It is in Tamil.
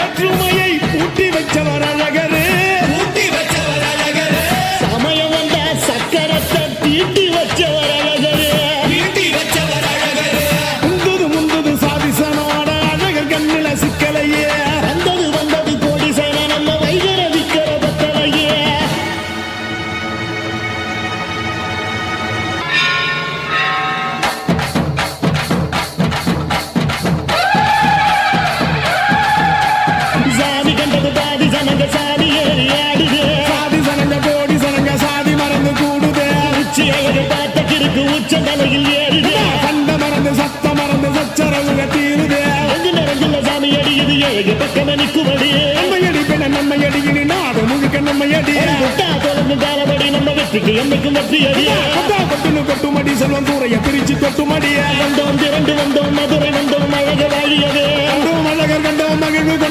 வேற்றுமையை பூட்டி வச்சவர் அழகரு சமயம் வந்த சக்கரத்தை தீட்டி வச்சவர் அழகரு முந்தது சாதிசனோட அழகர் கண்ணில சிக்கலையே வந்தது கோடி சேன நம்ம வைகர விக்கிற பத்தலையே சாதி கண்டது பாதி சனங்க சாதி ஏறி ஆடுது சாதி சனங்க கோடி சனங்க சாதி மறந்து கூடுது உச்சி அழகு பார்த்த கிறுக்கு உச்ச தலையில் ஏறுது கண்ட மறந்து சத்த மறந்து சச்சரவுக தீருது நெஞ்சுல சாமி அடிக்குது ஏழு பக்கம் நிற்குமடி நம்மை அடிப்பென நம்மை அடிக்கினி நாடு முழுக்க நம்மை அடி தொடர்ந்து காலபடி நம்ம வெற்றிக்கு என்னைக்கும் வெற்றி அடிய கொட்டுமடி செல்வம் தூரைய பிரிச்சு கொட்டுமடிய வந்தோம் திரண்டு வந்தோம் மதுரை வந்தோம் அழக வாழியது அழகர் கண்டோம் மகிழ்வு கொண்டோம்